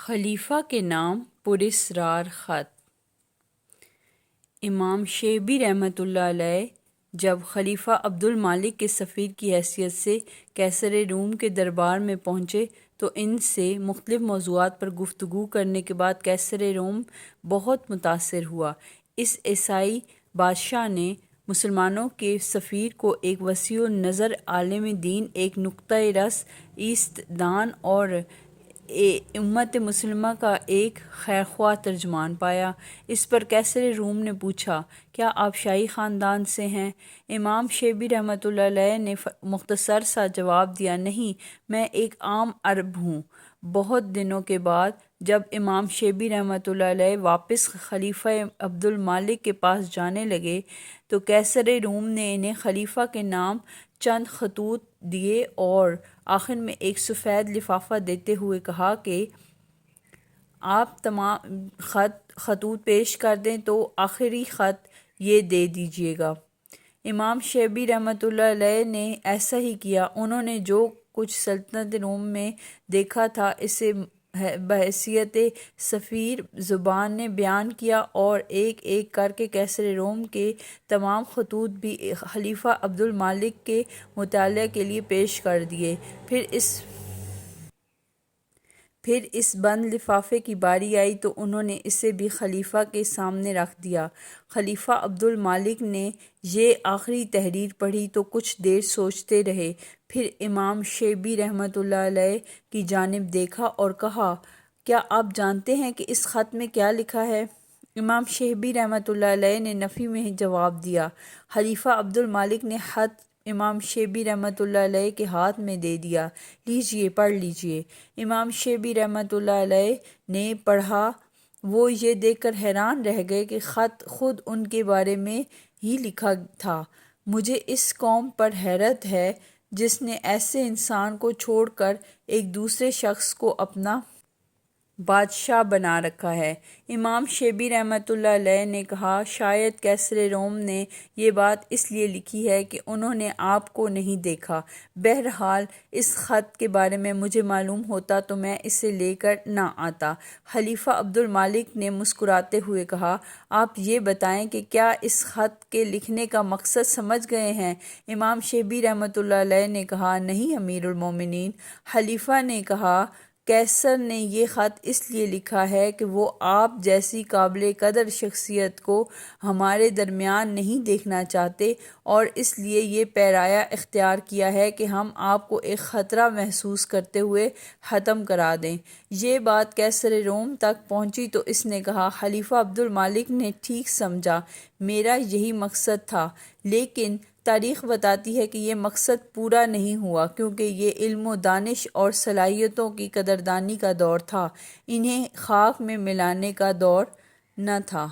خلیفہ کے نام پراسرار خط۔ امام شیبی رحمۃ اللہ علیہ جب خلیفہ عبد المالک کے سفیر کی حیثیت سے قیصر روم کے دربار میں پہنچے تو ان سے مختلف موضوعات پر گفتگو کرنے کے بعد قیصر روم بہت متاثر ہوا۔ اس عیسائی بادشاہ نے مسلمانوں کے سفیر کو ایک وسیع النظر عالم دین، ایک نقطۂ رس ایست دان اور امت مسلمہ کا ایک خیرخواہ ترجمان پایا۔ اس پر قیصر روم نے پوچھا، کیا آپ شاہی خاندان سے ہیں؟ امام شیبی رحمۃ اللہ علیہ نے مختصر سا جواب دیا، نہیں، میں ایک عام عرب ہوں۔ بہت دنوں کے بعد جب امام شیبی رحمۃ اللہ علیہ واپس خلیفہ عبد المالک کے پاس جانے لگے تو قیصر روم نے انہیں خلیفہ کے نام چند خطوط دیے اور آخر میں ایک سفید لفافہ دیتے ہوئے کہا کہ آپ تمام خطوط پیش کر دیں تو آخری خط یہ دے دیجیے گا۔ امام شیبی رحمۃ اللہ علیہ نے ایسا ہی کیا۔ انہوں نے جو کچھ سلطنت روم میں دیکھا تھا اسے بحیثیت سفیر زبان بیان کیا اور ایک ایک کر کے قیصر روم کے تمام خطوط بھی خلیفہ عبد المالک کے مطالعہ کے لیے پیش کر دیے۔ پھر اس بند لفافے کی باری آئی تو انہوں نے اسے بھی خلیفہ کے سامنے رکھ دیا۔ خلیفہ عبد المالک نے یہ آخری تحریر پڑھی تو کچھ دیر سوچتے رہے، پھر امام شیبی رحمۃ اللہ علیہ کی جانب دیکھا اور کہا، کیا آپ جانتے ہیں کہ اس خط میں کیا لکھا ہے؟ امام شیبی رحمۃ اللہ علیہ نے نفی میں جواب دیا۔ خلیفہ عبد المالک نے خط امام شیبی رحمۃ اللہ علیہ کے ہاتھ میں دے دیا، لیجئے، پڑھ لیجئے۔ امام شیبی رحمۃ اللہ علیہ نے پڑھا۔ وہ یہ دیکھ کر حیران رہ گئے کہ خط خود ان کے بارے میں ہی لکھا تھا۔ مجھے اس قوم پر حیرت ہے جس نے ایسے انسان کو چھوڑ کر ایک دوسرے شخص کو اپنا بادشاہ بنا رکھا ہے۔ امام شیبی رحمۃ اللہ علیہ نے کہا، شاید قیصر روم نے یہ بات اس لیے لکھی ہے کہ انہوں نے آپ کو نہیں دیکھا۔ بہرحال اس خط کے بارے میں مجھے معلوم ہوتا تو میں اسے لے کر نہ آتا۔ خلیفہ عبد المالک نے مسکراتے ہوئے کہا، آپ یہ بتائیں کہ کیا اس خط کے لکھنے کا مقصد سمجھ گئے ہیں؟ امام شیبی رحمۃ اللہ علیہ نے کہا، نہیں امیر المومنین۔ خلیفہ نے کہا، قیصر نے یہ خط اس لیے لکھا ہے کہ وہ آپ جیسی قابل قدر شخصیت کو ہمارے درمیان نہیں دیکھنا چاہتے اور اس لیے یہ پیرایا اختیار کیا ہے کہ ہم آپ کو ایک خطرہ محسوس کرتے ہوئے ختم کرا دیں۔ یہ بات قیصر روم تک پہنچی تو اس نے کہا، خلیفہ عبد المالک نے ٹھیک سمجھا، میرا یہی مقصد تھا، لیکن تاریخ بتاتی ہے کہ یہ مقصد پورا نہیں ہوا کیونکہ یہ علم و دانش اور صلاحیتوں کی قدردانی کا دور تھا، انہیں خاک میں ملانے کا دور نہ تھا۔